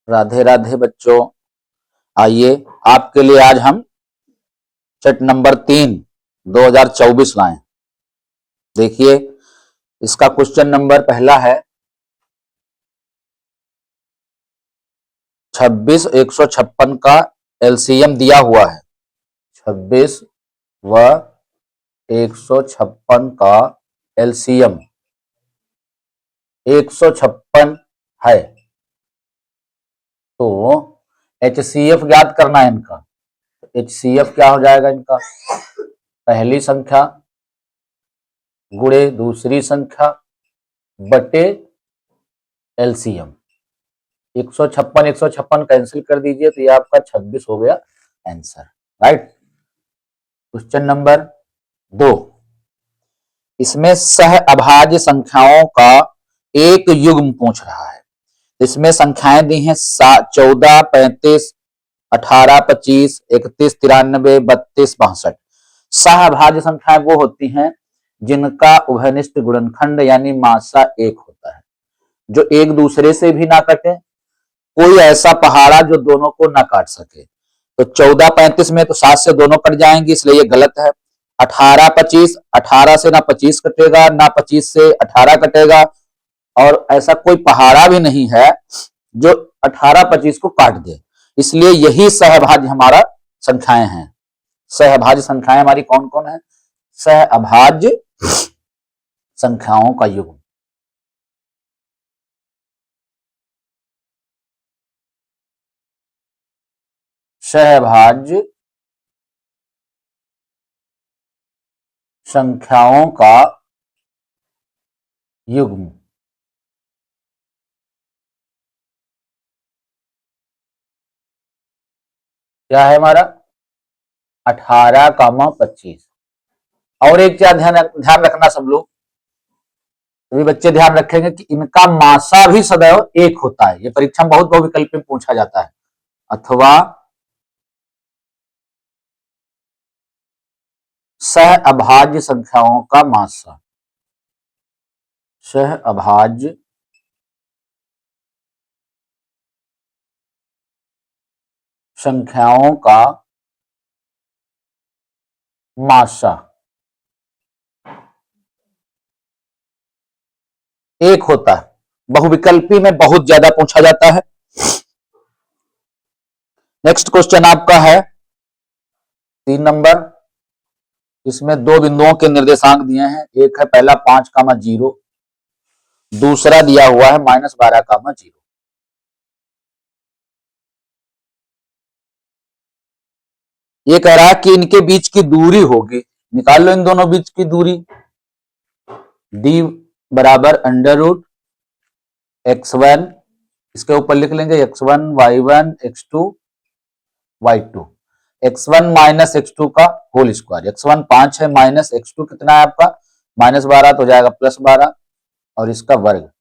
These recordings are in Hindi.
राधे राधे बच्चों। आइए आपके लिए आज हम सेट नंबर 3 2024 लाए। देखिए इसका क्वेश्चन नंबर पहला है 26 156 का एलसीएम दिया हुआ है। 26 व 156 का एलसीएम 156 है, तो एचसीएफ ज्ञात करना है इनका। एचसीएफ क्या हो जाएगा इनका? पहली संख्या गुणे दूसरी संख्या बटे एलसीएम। 156 कैंसिल कर दीजिए तो ये आपका 26 हो गया आंसर। राइट। क्वेश्चन नंबर 2, इसमें सह अभाज्य संख्याओं का एक युग्म पूछ रहा है। इसमें संख्याएं दी हैं 14, 35, 18, 25, 31, 93, 32, 62। सह अभाज्य संख्याएं वो होती हैं जिनका उभयनिष्ठ गुणनखंड यानी मासा एक होता है, जो एक दूसरे से भी ना कटे, कोई ऐसा पहाड़ा जो दोनों को ना काट सके। तो 14, 35 में तो 7 से दोनों कट जाएंगे, इसलिए ये गलत है। 18, 25, 18 से ना 25 कटेगा, ना 25 से 18 कटेगा, और ऐसा कोई पहाड़ा भी नहीं है जो 18, 25 को काट दे, इसलिए यही सहभाज्य हमारा संख्याएं हैं। सहभाज्य संख्याएं हमारी कौन कौन है? सह अभाज्य संख्याओं का युग्म। सहभाज्य संख्याओं का युग्म क्या है हमारा? 18, 25। और एक क्या ध्यान रखना सब लोग, सभी बच्चे ध्यान रखेंगे कि इनका मासा भी सदैव एक होता है। ये परीक्षा में बहुत बहुविकल्प में पूछा जाता है। अथवा सह अभाज्य संख्याओं का मासा, सह अभाज्य संख्याओं का मासा एक होता है। बहुविकल्पी में बहुत ज्यादा पूछा जाता है। नेक्स्ट क्वेश्चन आपका है 3 नंबर। इसमें दो बिंदुओं के निर्देशांक दिए हैं। एक है पहला 5,0, दूसरा दिया हुआ है -12,0। ये कह रहा है कि इनके बीच की दूरी होगी, निकाल लो इन दोनों बीच की दूरी। d बराबर √x1, इसके ऊपर लिख लेंगे x1 y1 x2 y2, x1 minus x2 का होल स्क्वायर। x1 5 है, माइनस x2 कितना है आपका -12, तो हो जाएगा +12, और इसका वर्ग,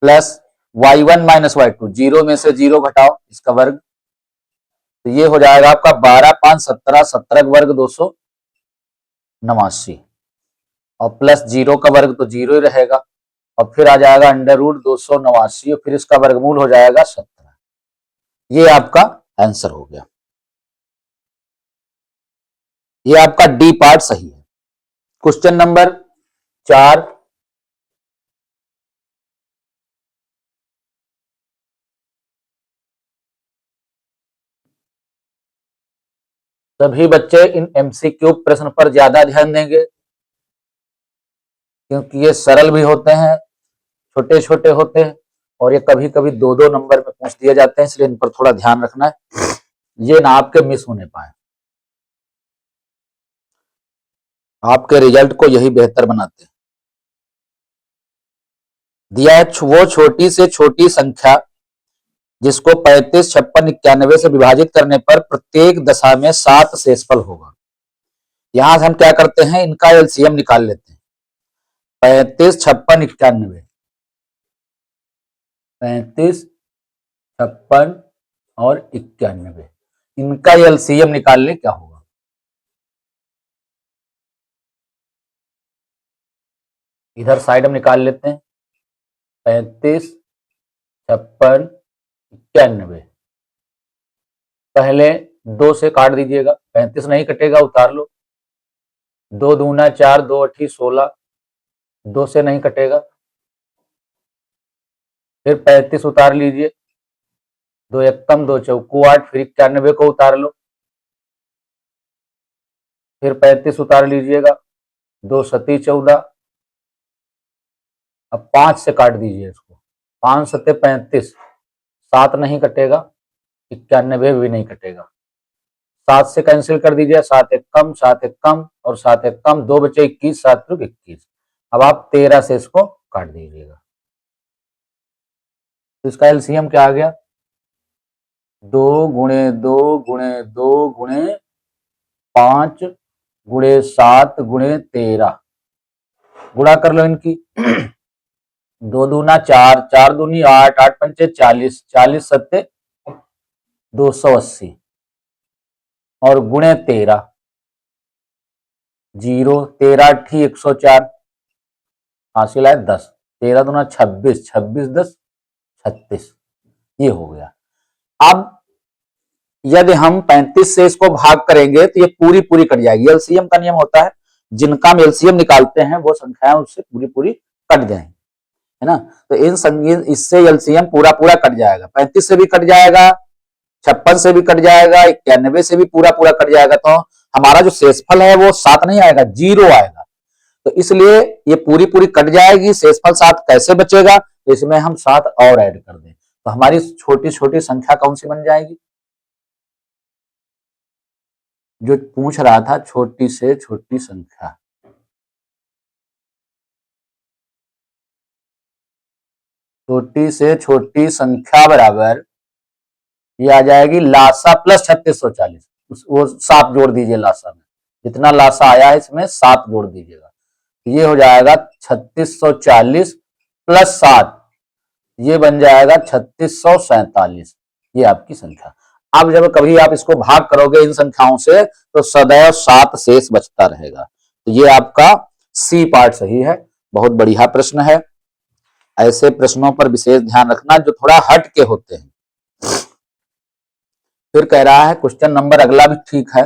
प्लस y1 माइनस y2, 0 में से 0 घटाओ, इसका वर्ग, तो ये हो जाएगा आपका 12, 5, 17, 17 का वर्ग 289, और प्लस 0 का वर्ग तो 0 ही रहेगा, और फिर आ जाएगा √289, और फिर इसका वर्गमूल हो जाएगा 17। ये आपका आंसर हो गया। ये आपका डी पार्ट सही है। क्वेश्चन नंबर 4, सभी बच्चे इन एमसीक्यू प्रश्न पर ज्यादा ध्यान देंगे, क्योंकि ये सरल भी होते हैं, छोटे छोटे होते हैं, और ये कभी कभी 2-2 नंबर में पूछ दिए जाते हैं, इसलिए इन पर थोड़ा ध्यान रखना है, ये ना आपके मिस होने पाए। आपके रिजल्ट को यही बेहतर बनाते हैं। दिया है वो छोटी से छोटी संख्या जिसको 35, 56, 91 से विभाजित करने पर प्रत्येक दशा में 7 शेषफल होगा। यहां से हम क्या करते हैं, इनका एलसीएम निकाल लेते हैं। 35, 56, 91, 35, 56 और 91, इनका एलसीएम निकाल ले क्या होगा। इधर साइड में निकाल लेते हैं। 35, 56 91। पहले 2 से काट दीजिएगा, 35 नहीं कटेगा, उतार लो। 2 दूना 4, 2 अठी 16, 2 से नहीं कटेगा। फिर 35 उतार लीजिए, 2 एकम 2 चौकू 8, फिर 91 को उतार लो। फिर 35 उतार लीजिएगा, 2 सती 14। अब 5 से काट दीजिए इसको, 5 सत्ते 35, 7 नहीं कटेगा, 91 भी नहीं कटेगा। 7 से कैंसिल कर दीजिए, 7 एक कम, 7 एक कम और 7 एक कम, 2 बचे 21, 7 रुक 21। अब आप 13 से इसको काट दीजिएगा, तो इसका एलसीएम क्या आ गया? 2 गुणे 2 गुणे 2 गुणे 5 गुणे 7 गुणे 13, गुणा कर लो इनकी। 2 दूना 4, 4 दूनी 8, 8 पंचे 40, 40 सत्ते 280 और गुणे 13, 0, 13 अठी 104, हासिल है 10, 13 दूना 26, 26 10 36, ये हो गया। अब यदि हम 35 से इसको भाग करेंगे तो ये पूरी पूरी कट जाएगी। एलसीएम का नियम होता है, जिनका हम एलसीएम निकालते हैं वो संख्याएं उससे पूरी पूरी कट जाएंगी, है ना। तो इन संगीत इससे एलसीएम पूरा पूरा कट जाएगा, 35 से भी कट जाएगा, 56 से भी कट जाएगा, 91 से भी पूरा पूरा कट जाएगा। तो हमारा जो शेषफल है वो 7 नहीं आएगा, 0 आएगा। तो इसलिए ये पूरी पूरी कट जाएगी, शेषफल 7 कैसे बचेगा? तो इसमें हम 7 और ऐड कर दें तो हमारी छोटी छोटी संख्या कौन सी बन जाएगी? जो पूछ रहा था, छोटी से छोटी संख्या, छोटी से छोटी संख्या बराबर ये आ जाएगी लासा प्लस 3640। वो 7 जोड़ दीजिए लासा में, जितना लासा आया है इसमें 7 जोड़ दीजिएगा, ये हो जाएगा 3640 प्लस 7, ये बन जाएगा 3647। ये आपकी संख्या। अब जब कभी आप इसको भाग करोगे इन संख्याओं से तो सदैव 7 शेष बचता रहेगा। तो ये आपका सी पार्ट सही है। बहुत बढ़िया प्रश्न है। ऐसे प्रश्नों पर विशेष ध्यान रखना जो थोड़ा हट के होते हैं। फिर कह रहा है क्वेश्चन नंबर अगला भी ठीक है,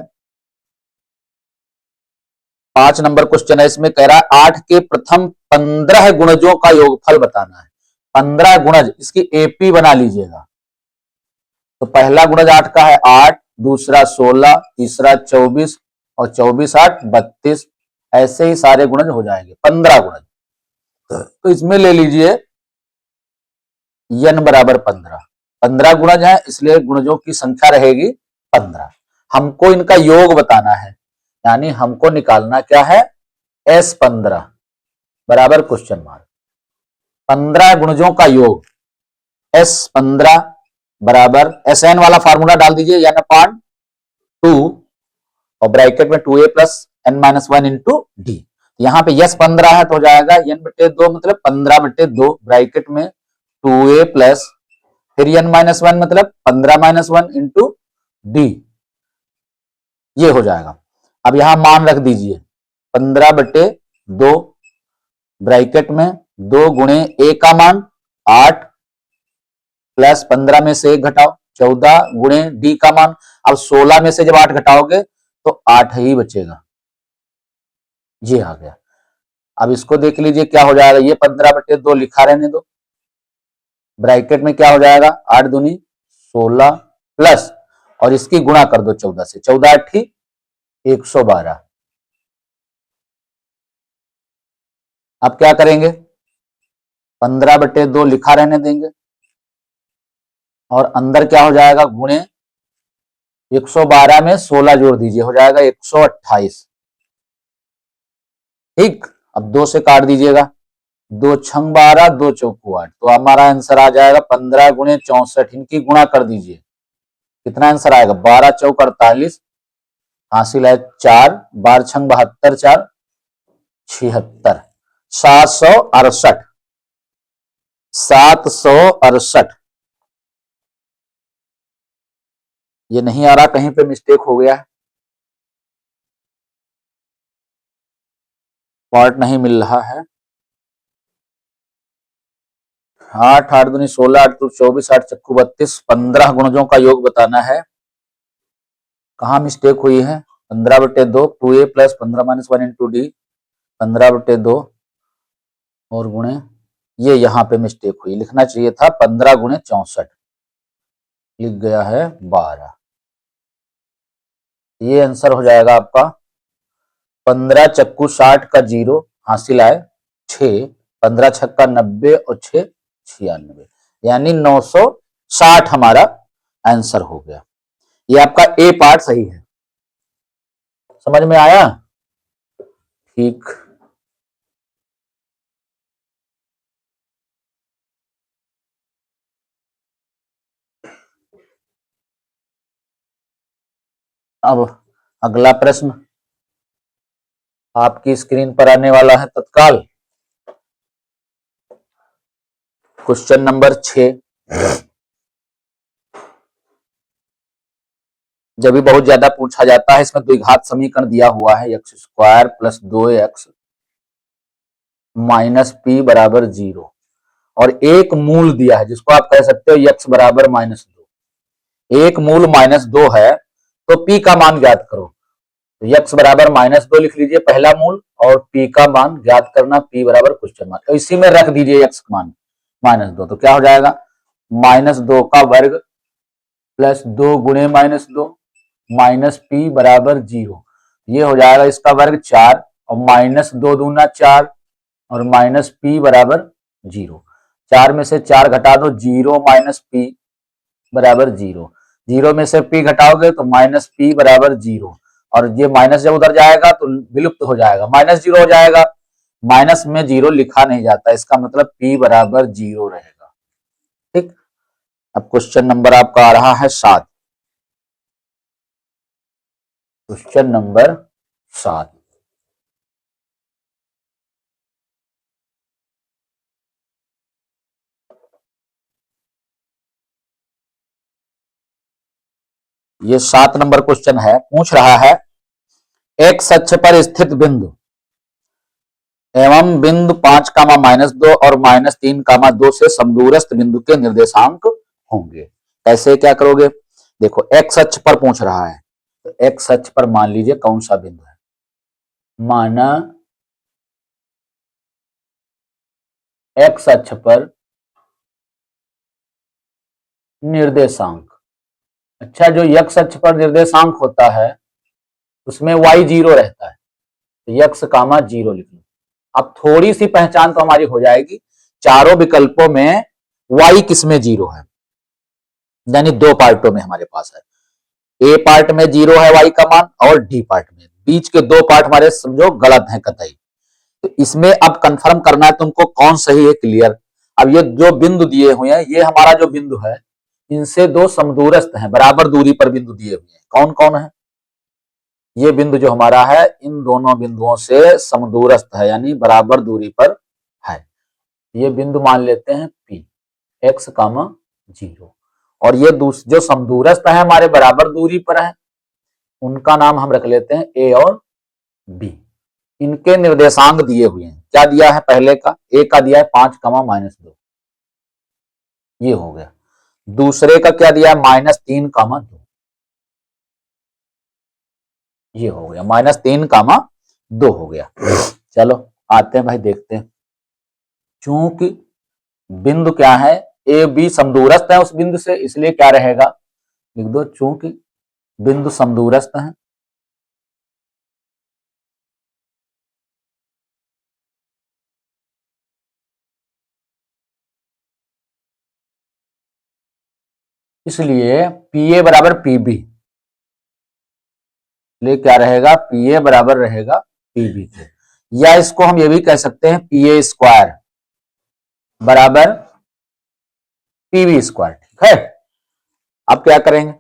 5 नंबर क्वेश्चन है, इसमें कह रहा है 8 के प्रथम 15 गुणजों का योगफल बताना है। 15 गुणज, इसकी एपी बना लीजिएगा। तो पहला गुणज 8 का है 8, दूसरा 16, तीसरा 24 और 24 8 32, ऐसे ही सारे गुणज हो जाएंगे 15 गुणज। तो इसमें ले लीजिए n बराबर 15, 15 गुणज है इसलिए गुणजों की संख्या रहेगी 15। हमको इनका योग बताना है, यानी हमको निकालना क्या है? S15 बराबर क्वेश्चन मार्क, 15 गुणजों का योग S15 बराबर SN वाला फार्मूला डाल दीजिए, यानी अपॉन 2 और ब्रैकेट में 2a plus n minus 1 into D. यहाँ पे यस 15 है तो हो जाएगा n बटे 2 मतलब 15 बटे 2, ब्रैकेट में 2a प्लस फिर n माइनस 1 मतलब 15 माइनस 1 इंटू डी, ये हो जाएगा। अब यहां मान रख दीजिए 15 बटे 2, ब्रैकेट में 2 गुणे a का मान 8 प्लस 15 में से 1 घटाओ 14 गुणे डी का मान। अब 16 में से जब 8 घटाओगे तो 8 ही बचेगा, ये आ गया। अब इसको देख लीजिए क्या हो जाएगा, ये 15 बटे 2 लिखा रहने दो, ब्रैकेट में क्या हो जाएगा 8 दूनी 16 प्लस और इसकी गुणा कर दो 14 से, 14 अठी 112। अब क्या करेंगे, 15 बटे 2 लिखा रहने देंगे और अंदर क्या हो जाएगा गुणे 112 में 16 जोड़ दीजिए, हो जाएगा 128। ठीक, अब 2 से काट दीजिएगा, 2 छंग 12, 2 चौकू 8, तो हमारा आंसर आ जाएगा 15 गुणे 64। इनकी गुणा कर दीजिए, कितना आंसर आएगा 12 चौक 48, हासिल है 4, 12 छंग 72, 4 76, 768, 768। ये नहीं आ रहा, कहीं पे मिस्टेक हो गया है, पार्ट नहीं मिल रहा है। 8 8 दूनी 16, 8 24, 8 चक्कू 32, 15 गुणजों का योग बताना है। कहाँ मिस्टेक हुई है? 15/2 2a प्लस 15 - 1 इंटू डी 15/2 और गुणे ये यहाँ पे मिस्टेक हुई, लिखना चाहिए था 15 गुणे 64, लिख गया है 12। ये आंसर हो जाएगा आपका 15 चक्कू 60 का 0 हासिल आए 6, 15 छक्का 90 और 6 96, यानी 960 हमारा आंसर हो गया। ये आपका ए पार्ट सही है, समझ में आया? ठीक। अब अगला प्रश्न आपकी स्क्रीन पर आने वाला है तत्काल। Question number 6। जब भी बहुत ज्यादा पूछा जाता है, इसमें द्विघात समीकरण दिया हुआ है x² plus 2x minus p बराबर 0 और एक मूल दिया है जिसको आप कह सकते हो x बराबर -2। एक मूल -2 है तो p का मान ज्ञात करो। तो x बराबर -2 लिख लीजिए पहला मूल और p का मान ज्ञात करना, p बराबर क्वेश्चन मार्क, तो इसी में रख दीजिए x का मान -2। तो क्या हो जाएगा? -2 का वर्ग प्लस 2 गुणे -2 माइनस p बराबर 0। ये हो जाएगा इसका वर्ग 4 और -2 दूना 4 और माइनस p बराबर 0। 4 में से 4 घटा दो, 0 माइनस p बराबर 0। 0 में से p घटाओगे तो माइनस p बराबर 0 और ये माइनस जब उधर जाएगा तो विलुप्त हो जाएगा, -0 हो जाएगा। माइनस में 0 लिखा नहीं जाता, इसका मतलब p बराबर 0 रहेगा। ठीक। अब क्वेश्चन नंबर आपका आ रहा है 7। Question number 7। ये 7 नंबर क्वेश्चन है, पूछ रहा है एक्स अक्ष पर स्थित बिंदु एवं बिंदु 5, -2 और -3, 2 से समदूरस्थ बिंदु के निर्देशांक होंगे। कैसे क्या करोगे? देखो एक्स अक्ष पर पूछ रहा है तो एक्स अक्ष पर मान लीजिए कौन सा बिंदु है, माना एक्स अक्ष पर निर्देशांक। अच्छा, जो एक्स अक्ष पर निर्देशांक होता है उसमें y 0 रहता है, तो x, 0 लिख लो। अब थोड़ी सी पहचान तो हमारी हो जाएगी, चारों विकल्पों में y किसमें 0 है, यानी दो पार्टों में हमारे पास है। ए पार्ट में 0 है y का मान और डी पार्ट में, बीच के दो पार्ट हमारे समझो गलत हैं कतई। तो इसमें अब कंफर्म करना है तुमको कौन सही है, क्लियर। अब ये जो बिंदु दिए हुए हैं, ये हमारा जो बिंदु है इनसे दो समदूरस्थ हैं, बराबर दूरी पर बिंदु दिए हुए हैं। कौन कौन है? ये बिंदु जो हमारा है इन दोनों बिंदुओं से समदूरस्थ है, यानी बराबर दूरी पर है। ये बिंदु मान लेते हैं P, x, 0 और ये जो समदूरस्थ है हमारे बराबर दूरी पर है उनका नाम हम रख लेते हैं A और B। इनके निर्देशांक दिए हुए हैं, क्या दिया है? पहले का A का दिया है 5, -2, ये हो गया। दूसरे का क्या दिया है? -3, 2, ये हो गया। -3, 2 हो गया। चलो आते हैं भाई, देखते हैं। चूंकि बिंदु क्या है, ए बी समदूरस्थ है उस बिंदु से, इसलिए क्या रहेगा? लिख दो चूंकि बिंदु समदूरस्थ है इसलिए पी ए बराबर पी बी, इसलिए क्या रहेगा? पी ए बराबर रहेगा पी बी के। या इसको हम ये भी कह सकते हैं पी ए स्क्वायर बराबर पी बी स्क्वायर। ठीक है। अब क्या करेंगे?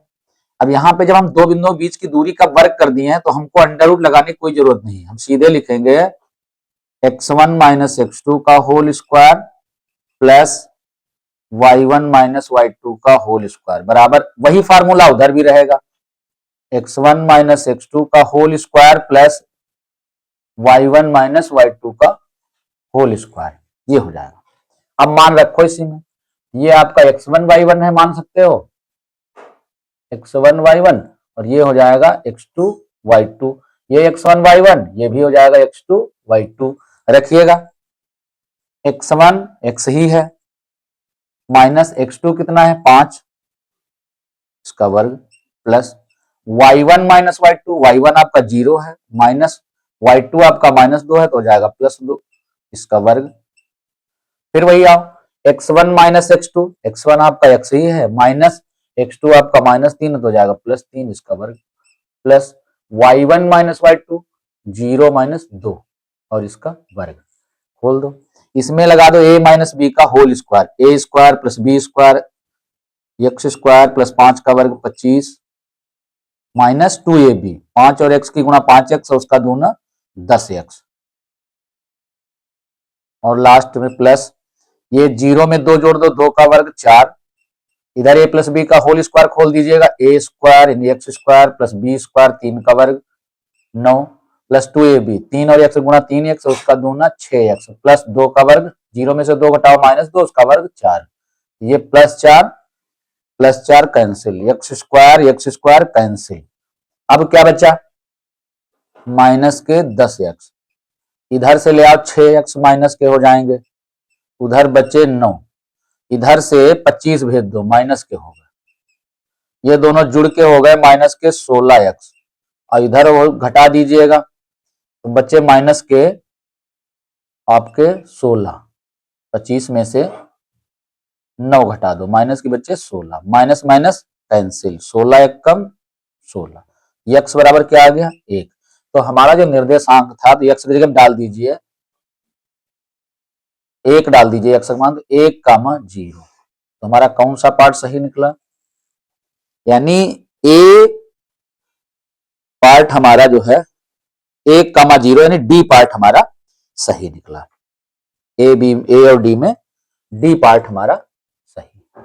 अब यहां पे जब हम दो बिंदुओं बीच की दूरी का वर्ग कर दिए हैं तो हमको अंडर रूट लगाने की कोई जरूरत नहीं है, हम सीधे लिखेंगे x1 - x2 का whole square plus y1 - y2 का होल स्क्वायर बराबर वही फार्मूला उधर भी रहेगा, x1 - x2 का whole square plus y1 - y2 का होल स्क्वायर, ये हो जाएगा। अब मान रखो इसी में, ये आपका x1 y1 है, मान सकते हो x1 y1, और ये हो जाएगा x2 y2, ये x1 y1, ये भी हो जाएगा x2 y2। रखिएगा x1 x ही है, माइनस x2 कितना है 5, इसका वर्ग, plus y1 minus y2, y1 आपका 0 है, माइनस y2 आपका -2 है, तो हो जाएगा +2, इसका वर्ग। फिर वही आओ, x1 माइनस x2, x1 आपका x ही है, माइनस x2 आपका -3 है, तो हो जाएगा +3, इसका वर्ग, plus y1 minus y2, 0 minus 2, और इसका वर्ग। खोल दो, इसमें लगा दो a माइनस बी का whole square, A square plus B square X square plus 5 का वर्ग 25 माइनस 2ab, 5 और x की गुणा 5x, उसका दूना 10x, और लास्ट में प्लस, ये 0 में 2 जोड़ दो, 2 का वर्ग 4, इधर a प्लस बी का होल स्क्वायर खोल दीजिएगा, A square X square plus B square 3 का वर्ग 9 प्लस 2ab, 3 और x गुणा 3x, उसका दूना 6x, प्लस 2 का वर्ग, 0 में से 2 घटाओ -2, उसका वर्ग 4, ये plus 4 cancel, x square cancel. अब क्या बचा, माइनस के 10x, इधर से ले आओ 6x माइनस के हो जाएंगे, उधर बचे 9, इधर से 25 भेज दो, माइनस के हो गए, ये दोनों जुड़ के हो गए माइनस के 16x, और इधर वो घटा दीजिएगा, तो बच्चे माइनस के आपके 16, 25 में से 9 घटा दो, माइनस के बच्चे 16, माइनस माइनस कैंसिल, 16 एक कम 16, x बराबर क्या आ गया 1। तो हमारा जो निर्देशांक था, तो x की जगह डाल दीजिए 1, डाल दीजिए x का मान, तो 1, 0, तो हमारा कौन सा पार्ट सही निकला, यानी ए पार्ट हमारा जो है 1, 0, यानी डी पार्ट हमारा सही निकला, ए और डी में डी पार्ट हमारा सही।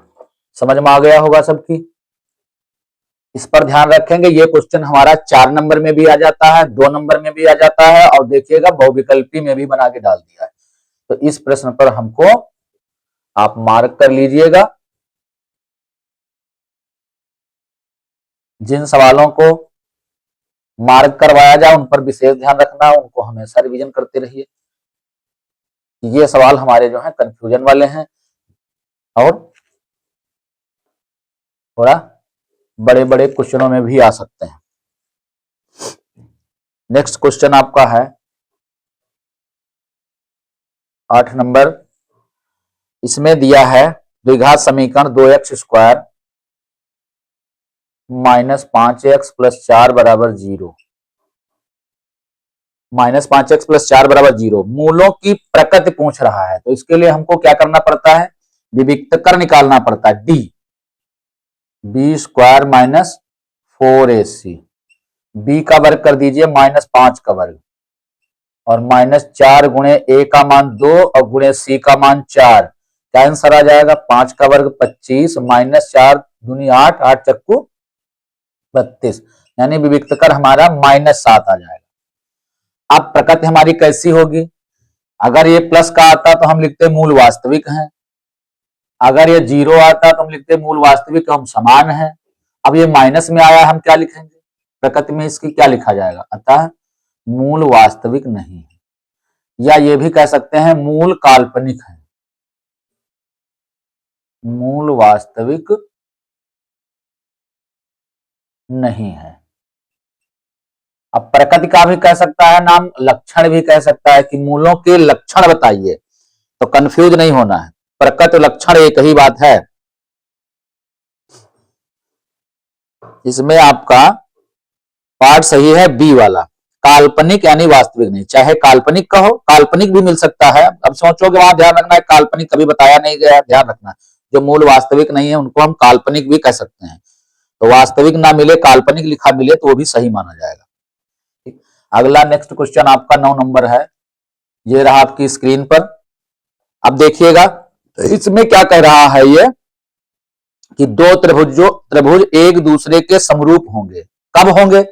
समझ में आ गया होगा सबकी, इस पर ध्यान रखेंगे। ये क्वेश्चन हमारा 4 नंबर में भी आ जाता है, 2 नंबर में भी आ जाता है, और देखिएगा बहुविकल्पी में भी बना के डाल दिया है। तो इस प्रश्न पर हमको आप मार्क कर लीजिएगा, जिन सवालों को मार्क करवाया जाए उन पर विशेष ध्यान रखना, उनको हमेशा रिवीजन करते रहिए। ये सवाल हमारे जो है कंफ्यूजन वाले हैं, और थोड़ा बड़े बड़े क्वेश्चनों में भी आ सकते हैं। नेक्स्ट क्वेश्चन आपका है 8 नंबर, इसमें दिया है द्विघात समीकरण 2x square minus 5x plus 4 बराबर 0, माइनस 5x प्लस 4 बराबर 0, मूलों की प्रकृति पूछ रहा है। तो इसके लिए हमको क्या करना पड़ता है, विविक्तकर निकालना पड़ता है, D B square minus 4ac, B का वर्ग कर दीजिए -5 का वर्ग, और -4 गुणे ए का मान 2 और गुणे सी का मान 4, क्या आंसर आ जाएगा 5 का वर्ग 25 -4 दूनी 8, 8 चक्कू 32, यानी विविक्तकर हमारा -7 आ जाएगा। अब प्रकृति हमारी कैसी होगी, अगर ये प्लस का आता तो हम लिखते मूल वास्तविक हैं, अगर ये 0 आता तो हम लिखते मूल वास्तविक हम समान है। अब ये माइनस में आया, हम क्या लिखेंगे, प्रकृति में इसकी क्या लिखा जाएगा, अतः मूल वास्तविक नहीं है, या ये भी कह सकते हैं मूल काल्पनिक है, मूल वास्तविक नहीं है। अब प्रकृति का भी कह सकता है नाम, लक्षण भी कह सकता है कि मूलों के लक्षण बताइए, तो कंफ्यूज नहीं होना है, प्रकृति लक्षण एक ही बात है। इसमें आपका पार्ट सही है बी वाला, काल्पनिक यानी वास्तविक नहीं, चाहे काल्पनिक कहो, काल्पनिक भी मिल सकता है। अब सोचोगे वहां ध्यान रखना है, काल्पनिक कभी बताया नहीं गया, ध्यान रखना, जो मूल वास्तविक नहीं है उनको हम काल्पनिक भी कह सकते हैं। तो वास्तविक ना मिले, काल्पनिक लिखा मिले तो वो भी सही माना जाएगा। अगला नेक्स्ट क्वेश्चन आपका 9 नंबर है, ये रहा आपकी स्क्रीन पर। अब देखिएगा इसमें क्या कह रहा है, ये कि दो त्रिभुज एक दूसरे के समरूप होंगे, कब होंगे,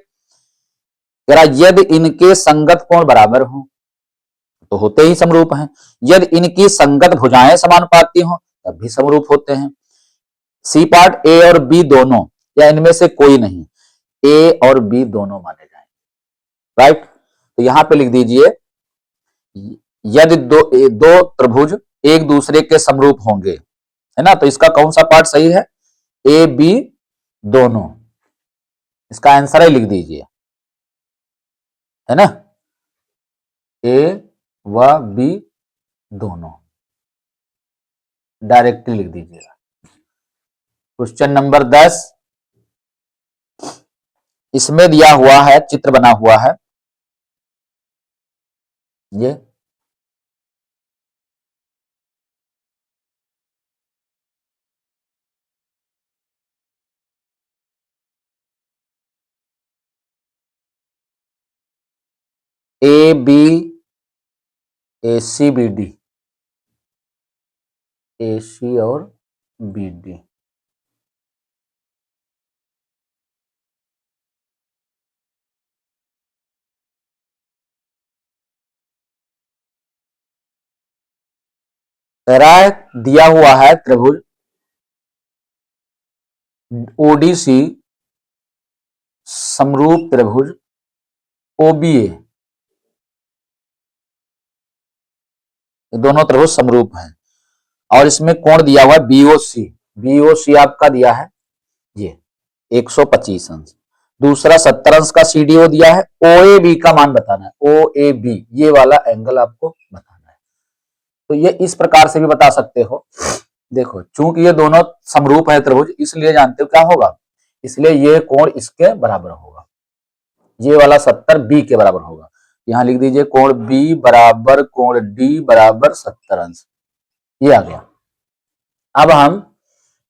यदि इनके संगत कोण बराबर हो, तो होते ही समरूप हैं। यदि इनकी संगत भुजाएं समानुपाती हो तब भी समरूप होते हैं। सी पार्ट ए और बी दोनों या इनमें से कोई नहीं, ए और बी दोनों माने जाएंगे। राइट, तो यहां पे लिख दीजिए यदि दो त्रिभुज एक दूसरे के समरूप होंगे, है ना, तो इसका कौन सा पार्ट सही है, ए बी दोनों, इसका आंसर ही लिख दीजिए, है ना, ए व बी दोनों डायरेक्टली लिख दीजिएगा। क्वेश्चन नंबर 10, इसमें दिया हुआ है, चित्र बना हुआ है ये, A B A C B D, A C और बी डी, राय दिया हुआ है त्रिभुज ओडीसी समरूप त्रिभुज ओबीए, दोनों त्रिभुज समरूप हैं और इसमें कोण दिया हुआ है बीओसी, बीओसी आपका दिया है ये 125 अंश, दूसरा 70 अंश का सीडीओ दिया है, ओए बी का मान बताना है, ओए बी ये वाला एंगल आपको बताना है। तो ये इस प्रकार से भी बता सकते हो, देखो चूंकि ये दोनों समरूप है त्रिभुज, इसलिए जानते हो क्या होगा, इसलिए ये कोण इसके बराबर होगा, ये वाला 70 बी के बराबर होगा। यहां लिख दीजिए कोण बी बराबर कोण डी बराबर 70 अंश, ये आ गया। अब हम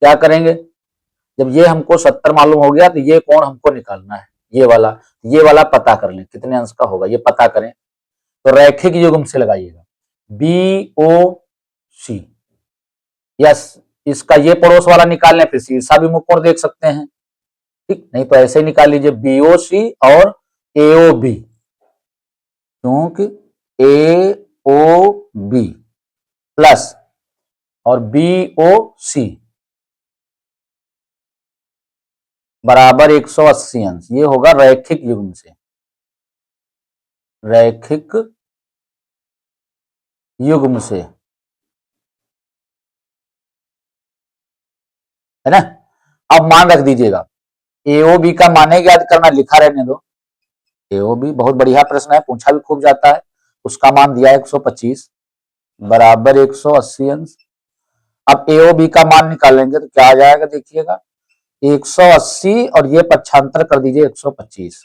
क्या करेंगे, जब ये हमको 70 मालूम हो गया तो ये कोण हमको निकालना है, ये वाला पता कर लें कितने अंश का होगा, ये पता करें तो रैखिक युग्म से लगाइएगा, बी ओ सी, यस, इसका ये पड़ोस वाला निकाल लें, फिर शीर्षाभिमुख कोण देख सकते हैं, ठीक, नहीं तो ऐसे ही निकाल लीजिए बीओसी और एओ बी, क्योंकि एओ बी प्लस और बीओ सी बराबर 180 अंश, ये होगा रैखिक युग्म से, रैखिक युग्म से, है ना। अब मान रख दीजिएगा, एओ बी का मान याद करना, लिखा रहने दो, एओ बी बहुत बढ़िया प्रश्न है, पूछा भी खूब जाता है, उसका मान दिया 125 बराबर 180 अंश। अब एओ बी का मान निकालेंगे तो क्या आ जाएगा, देखिएगा 180 और ये पक्षांतर कर दीजिए 125,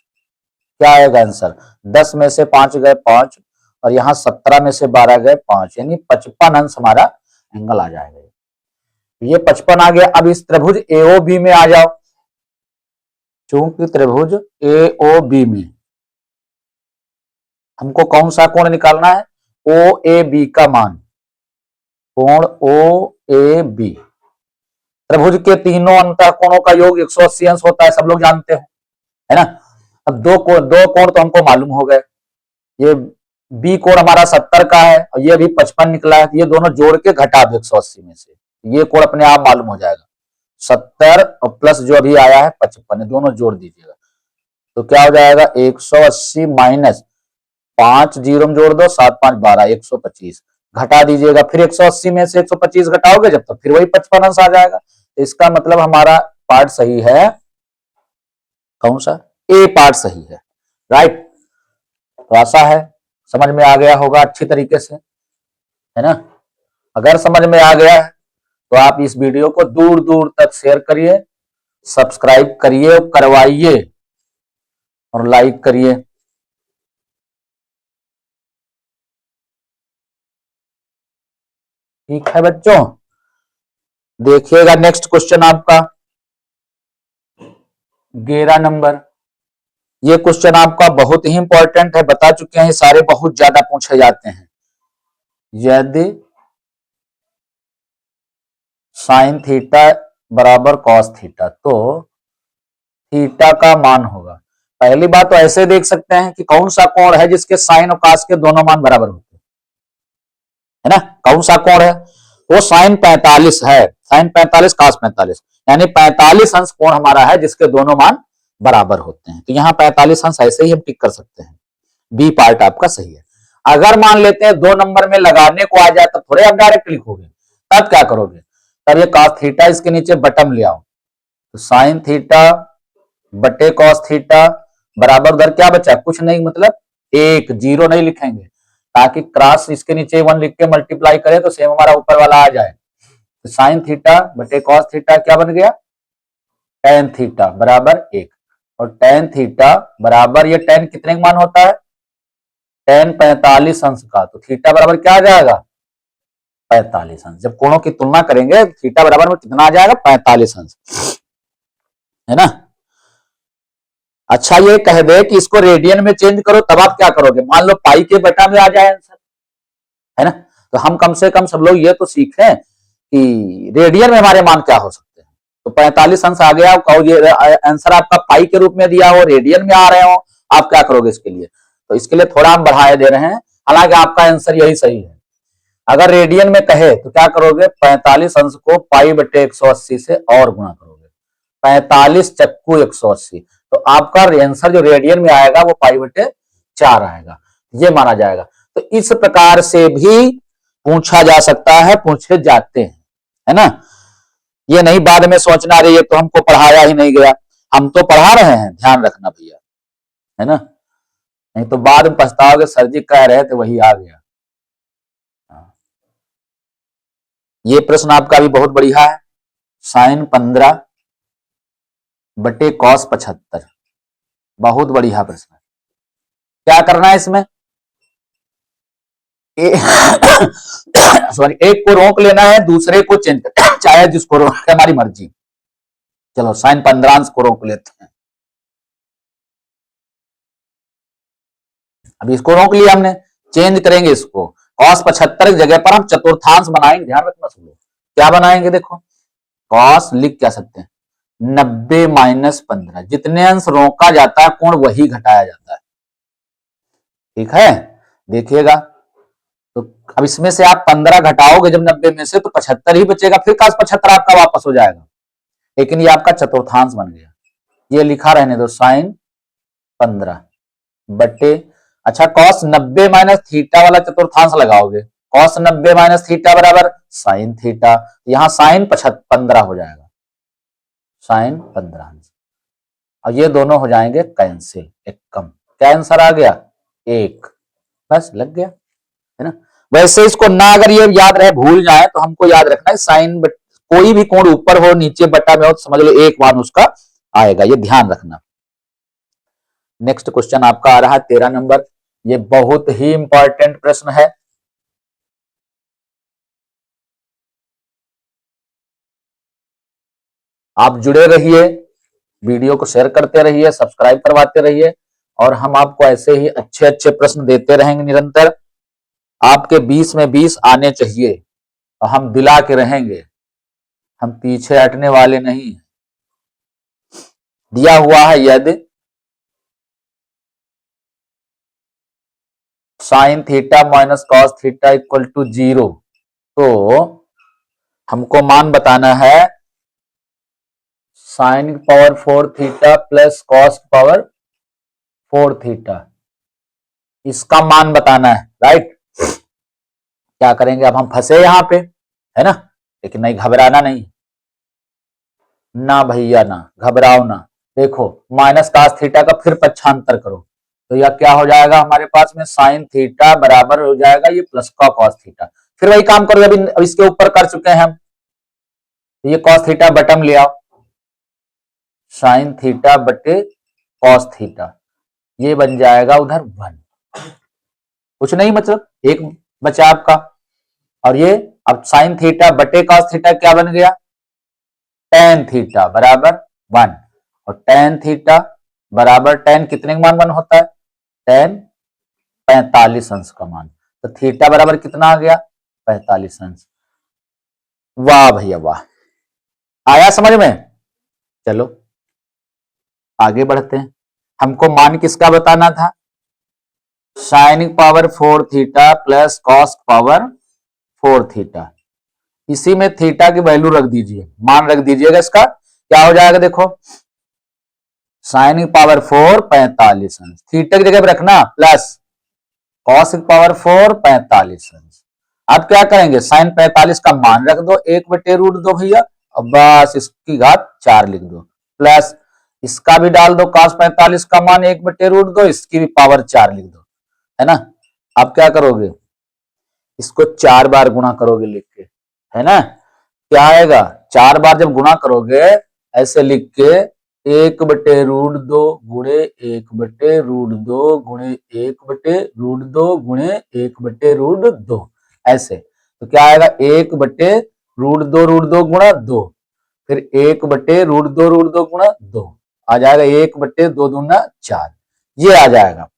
क्या आएगा आंसर, 10 में से 5 गए 5 और यहाँ 17 में से 12 गए 5, यानी 55 अंश हमारा एंगल आ जाएगा, ये 55 आ गया। अब इस त्रिभुज एओ बी में आ जाओ, चूंकि त्रिभुज एओ बी में हमको कौन सा कोण निकालना है, ओ ए बी का मान, कोण ओ ए बी, त्रिभुज के तीनों अंतः कोणों का योग 180 अंश होता है, सब लोग जानते हो, है ना। अब दो कोण तो हमको मालूम हो गए, ये बी कोण हमारा 70 का है और ये अभी 55 निकला है, ये दोनों जोड़ के घटा दो 180 में से, ये कोण अपने आप मालूम हो जाएगा, 70 और प्लस जो अभी आया है 55, दोनों जोड़ दीजिएगा तो क्या हो जाएगा 180 माइनस 5 जीरो में जोड़ दो 7 5 12 125, घटा दीजिएगा, फिर 180 में से 125 घटाओगे जब तक फिर वही 55 अंश आ जाएगा, तो इसका मतलब हमारा पार्ट सही है, कौन सा, ए पार्ट सही है, राइट। तो आशा है समझ में आ गया होगा अच्छी तरीके से, है ना। अगर समझ में आ गया है तो आप इस वीडियो को दूर दूर तक शेयर करिए, सब्सक्राइब करिए, करवाइए और लाइक करिए। ठीक है बच्चों, देखिएगा नेक्स्ट क्वेश्चन आपका 11 नंबर, ये क्वेश्चन आपका बहुत ही इंपॉर्टेंट है, बता चुके हैं सारे बहुत ज्यादा पूछे जाते हैं। यदि साइन थीटा बराबर कॉस थीटा तो थीटा का मान होगा, पहली बात तो ऐसे देख सकते हैं कि कौन सा कोण है जिसके साइन और कॉस के दोनों मान बराबर होते हैं, कौन सा कोण है? वो साइन 45 है, साइन 45 cos 45, यानी 45 अंश कोण हमारा है जिसके दोनों मान बराबर होते हैं। तो यहाँ 45 अंश ऐसे ही हम टिक कर सकते हैं। बी पार्ट आपका सही है। अगर मान लेते हैं 2 नंबर में लगाने को आ जाए तो थोड़े आप डायरेक्ट लिखोगे, तब क्या करोगे? तब ये cos थीटा इसके नीचे बटम ले आओ, तो साइन थीटा बटे cos थीटा बराबर उधर क्या बचा? कुछ नहीं, मतलब 1, 0 नहीं लिखेंगे ताकि क्रॉस इसके नीचे 1 लिख के मल्टीप्लाई करें तो सेम हमारा ऊपर वाला आ जाए। तो साइन थीटा बटे cos थीटा क्या बन गया? tan थीटा बराबर 1, और tan थीटा बराबर, ये tan कितने का मान होता है? tan 45 अंश का, तो थीटा बराबर क्या आ जाएगा? 45 अंश। जब कोणों की तुलना करेंगे थीटा बराबर में कितना आ जाएगा? 45 अंश, है ना। अच्छा, ये कह दे कि इसको रेडियन में चेंज करो, तब आप क्या करोगे? मान लो पाई के बटा में आ जाए आंसर, है ना। तो हम कम से कम सब लोग ये तो सीखें कि रेडियन में हमारे मान क्या हो सकते हैं। तो 45 अंश आ गया, और ये आंसर आपका पाई के रूप में दिया हो, रेडियन में आ रहे हो, आप क्या करोगे इसके लिए? तो इसके लिए थोड़ा हम बढ़ाए दे रहे हैं, हालांकि आपका आंसर यही सही है। अगर रेडियन में कहे तो क्या करोगे? 45 अंश को पाई बटे 180 से और गुणा करोगे, 45 चक्कू 180, तो आपका आंसर जो रेडियन में आएगा वो पाई बटे 4 आएगा, ये माना जाएगा। तो इस प्रकार से भी पूछा जा सकता है, पूछे जाते हैं, है ना। ये नहीं बाद में सोचना रही है तो हमको पढ़ाया ही नहीं गया। हम तो पढ़ा रहे हैं, ध्यान रखना भैया, है ना। नहीं तो बाद में पछताओगे, सर जी कह रहे थे वही आ गया। ये प्रश्न आपका भी बहुत बढ़िया है, साइन 15 बटे cos 75, बहुत बढ़िया प्रश्न है। क्या करना है इसमें? सॉरी, एक को रोक लेना है, दूसरे को चेंज चाहे जिसको रोक, हमारी मर्जी। चलो साइन 15 को रोक लेते हैं। अभी इसको रोक लिया हमने, चेंज करेंगे इसको। cos 75 की जगह पर हम चतुर्थांश बनाएंगे, ध्यान रखना सब लोग। क्या बनाएंगे? देखो, cos लिख क्या सकते हैं? 90 माइनस 15, जितने अंश रोका जाता है कोण वही घटाया जाता है, ठीक है। देखिएगा, तो अब इसमें से आप 15 घटाओगे जब 90 में से, तो 75 ही बचेगा, फिर cos 75 आपका वापस हो जाएगा। लेकिन ये आपका चतुर्थांश बन गया, ये लिखा रहने दो, साइन 15 बटे, अच्छा cos 90 माइनस थीटा वाला चतुर्थांश लगाओगे, cos 90 माइनस थीटा बराबर साइन थीटा, यहां साइन 15 हो जाएगा, साइन 15, और ये दोनों हो जाएंगे कैंसिल, एक कम। क्या आंसर आ गया? 1, बस लग गया, है ना। वैसे इसको ना अगर ये याद रहे, भूल जाए, तो हमको याद रखना है साइन कोई भी कोण ऊपर हो नीचे बटा में हो तो समझ लो 1 मान उसका आएगा, ये ध्यान रखना। नेक्स्ट क्वेश्चन आपका आ रहा है 13 नंबर, ये बहुत ही इंपॉर्टेंट प्रश्न है। आप जुड़े रहिए, वीडियो को शेयर करते रहिए, सब्सक्राइब करवाते रहिए, और हम आपको ऐसे ही अच्छे अच्छे प्रश्न देते रहेंगे निरंतर। आपके 20 में 20 आने चाहिए, और हम दिला के रहेंगे, हम पीछे हटने वाले नहीं। दिया हुआ है, यदि sine theta minus cos theta equal to 0, तो हमको मान बताना है sine power 4 theta plus cos power 4 theta, इसका मान बताना है, राइट। क्या करेंगे? अब हम फंसे यहां पे, है ना, लेकिन नहीं, घबराना नहीं, ना भैया ना, घबराओ ना। देखो, माइनस कॉस थीटा का फिर पक्षांतर करो, तो यह क्या हो जाएगा हमारे पास में? साइन थीटा बराबर हो जाएगा ये प्लस का कॉस थीटा। फिर वही काम करो, अभी अब इसके ऊपर कर चुके हैं हम, ये कॉस थीटा बटम ले आओ, साइन थीटा बटे कॉस थीटा, ये बन जाएगा उधर 1, कुछ नहीं, मतलब 1 बचा आपका। और ये अब साइन थीटा बटे कॉस थीटा क्या बन गया? टेन थीटा बराबर 1, और टेन थीटा बराबर टेन कितने का मान होता है? टेन 45 अंश का मान, तो थीटा बराबर कितना आ गया? 45 अंश। वाह भैया वाह, आया समझ में। चलो आगे बढ़ते हैं, हमको मान किसका बताना था? Sign power 4 theta plus cos power 4 theta, इसी में थीटा की वैल्यू रख दीजिए, मान रख दीजिएगा इसका, क्या हो जाएगा देखो, साइन की पावर 4 45 अंश, थीटा की जगह पे रखना प्लस कॉस की पावर 4 45 अंश। अब क्या करेंगे, साइन 45 का मान रख दो 1/√2 भैया, अब बस इसकी घात 4 लिख दो, प्लस इसका भी डाल दो cos 45 का मान 1/√2, इसकी भी पावर 4 लिख दो, है ना। अब क्या करोगे, इसको 4 बार गुणा करोगे लिख के, है ना, क्या आएगा, 4 बार जब गुणा करोगे ऐसे लिख के 1/√2 गुणे 1/√2 गुणे 1/√2 गुणे 1/√2, ऐसे तो क्या आएगा 1/√2 गुणा 2, फिर 1/√2 गुणा 2 आ जाएगा 1/2 दूना 4, ये आ जाएगा।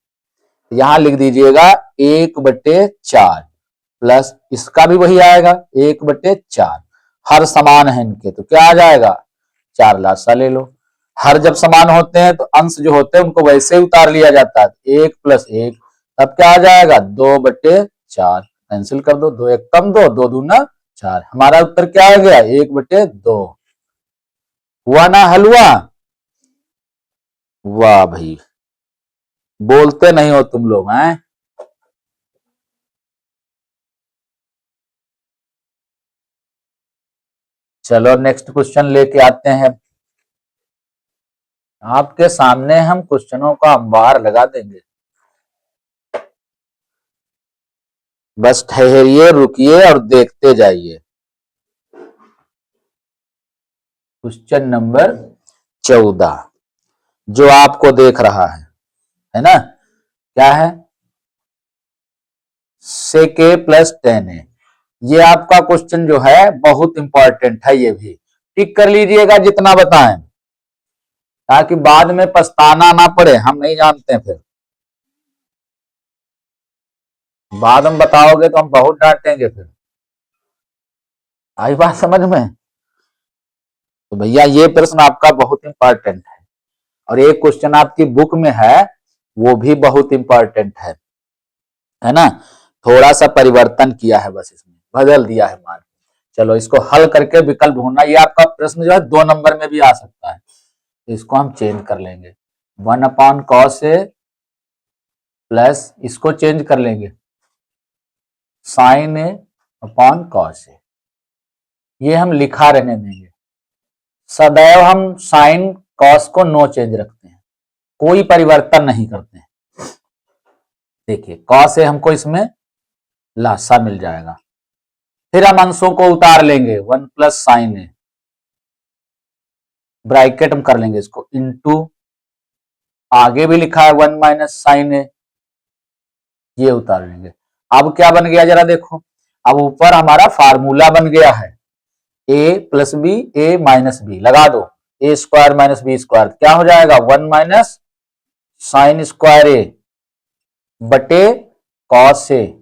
यहां लिख दीजिएगा 1/4 प्लस इसका भी वही आएगा 1/4, हर समान है इनके तो क्या आ जाएगा 4 लासा ले लो। हर जब समान होते हैं तो अंश जो होते हैं उनको वैसे ही उतार लिया जाता है, 1 + 1, तब क्या आ जाएगा 2/4, कैंसिल कर दो, 2 1 कम 2, 2 दूना 4, हमारा उत्तर क्या आ गया 1/2। हुआ ना हलवा, वाह भाई, बोलते नहीं हो तुम लोग हैं। चलो नेक्स्ट क्वेश्चन लेके आते हैं, आपके सामने हम क्वेश्चनों का अंबार लगा देंगे, बस ठहरिए रुकिए और देखते जाइए। क्वेश्चन नंबर 14 जो आपको देख रहा है ना, क्या है, sec a + tan a, ये आपका क्वेश्चन जो है बहुत इंपॉर्टेंट है, ये भी टिक कर लीजिएगा जितना बताएं, ताकि बाद में पछताना ना पड़े, हम नहीं जानते फिर बाद में बताओगे तो हम बहुत डांटेंगे फिर। आई बात समझ में, तो भैया ये प्रश्न आपका बहुत इंपॉर्टेंट है, और एक क्वेश्चन आपकी बुक में है वो भी बहुत इंपॉर्टेंट है ना, थोड़ा सा परिवर्तन किया है, बस इसमें बदल दिया है मान। चलो इसको हल करके विकल्प ढूंढना, ये आपका प्रश्न जो है 2 नंबर में भी आ सकता है, इसको हम चेंज कर लेंगे, 1/cos a प्लस इसको चेंज कर लेंगे sin a/cos a, ये हम लिखा रहने देंगे, सदैव हम साइन कॉस को नो चेंज रखते हैं, कोई परिवर्तन नहीं करते हैं। देखिए कॉस ए हमको इसमें लासा मिल जाएगा, फिर हम अंशों को उतार लेंगे, 1 + sin a, ब्रैकेट हम कर लेंगे इसको, इनटू आगे भी लिखा है 1 - sin a, ये उतार लेंगे। अब क्या बन गया जरा देखो, अब ऊपर हमारा फार्मूला बन गया है a + b a - b, लगा दो a² - b², क्या हो जाएगा 1 - sin² a बटे cos a,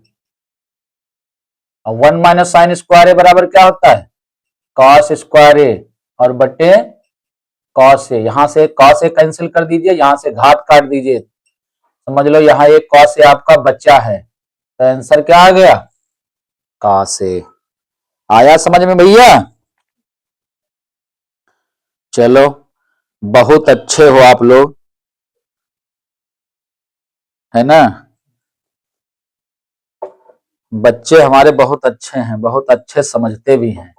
1 - sin² a बराबर क्या होता है cos² a, और बटे cos a, यहां से cos a कैंसिल कर दीजिए, यहां से घात काट दीजिए, समझ लो यहाँ एक cos a आपका बच्चा है, तो आंसर क्या आ गया cos a। आया समझ में भैया, चलो बहुत अच्छे हो आप लोग, है ना, बच्चे हमारे बहुत अच्छे हैं, बहुत अच्छे समझते भी हैं।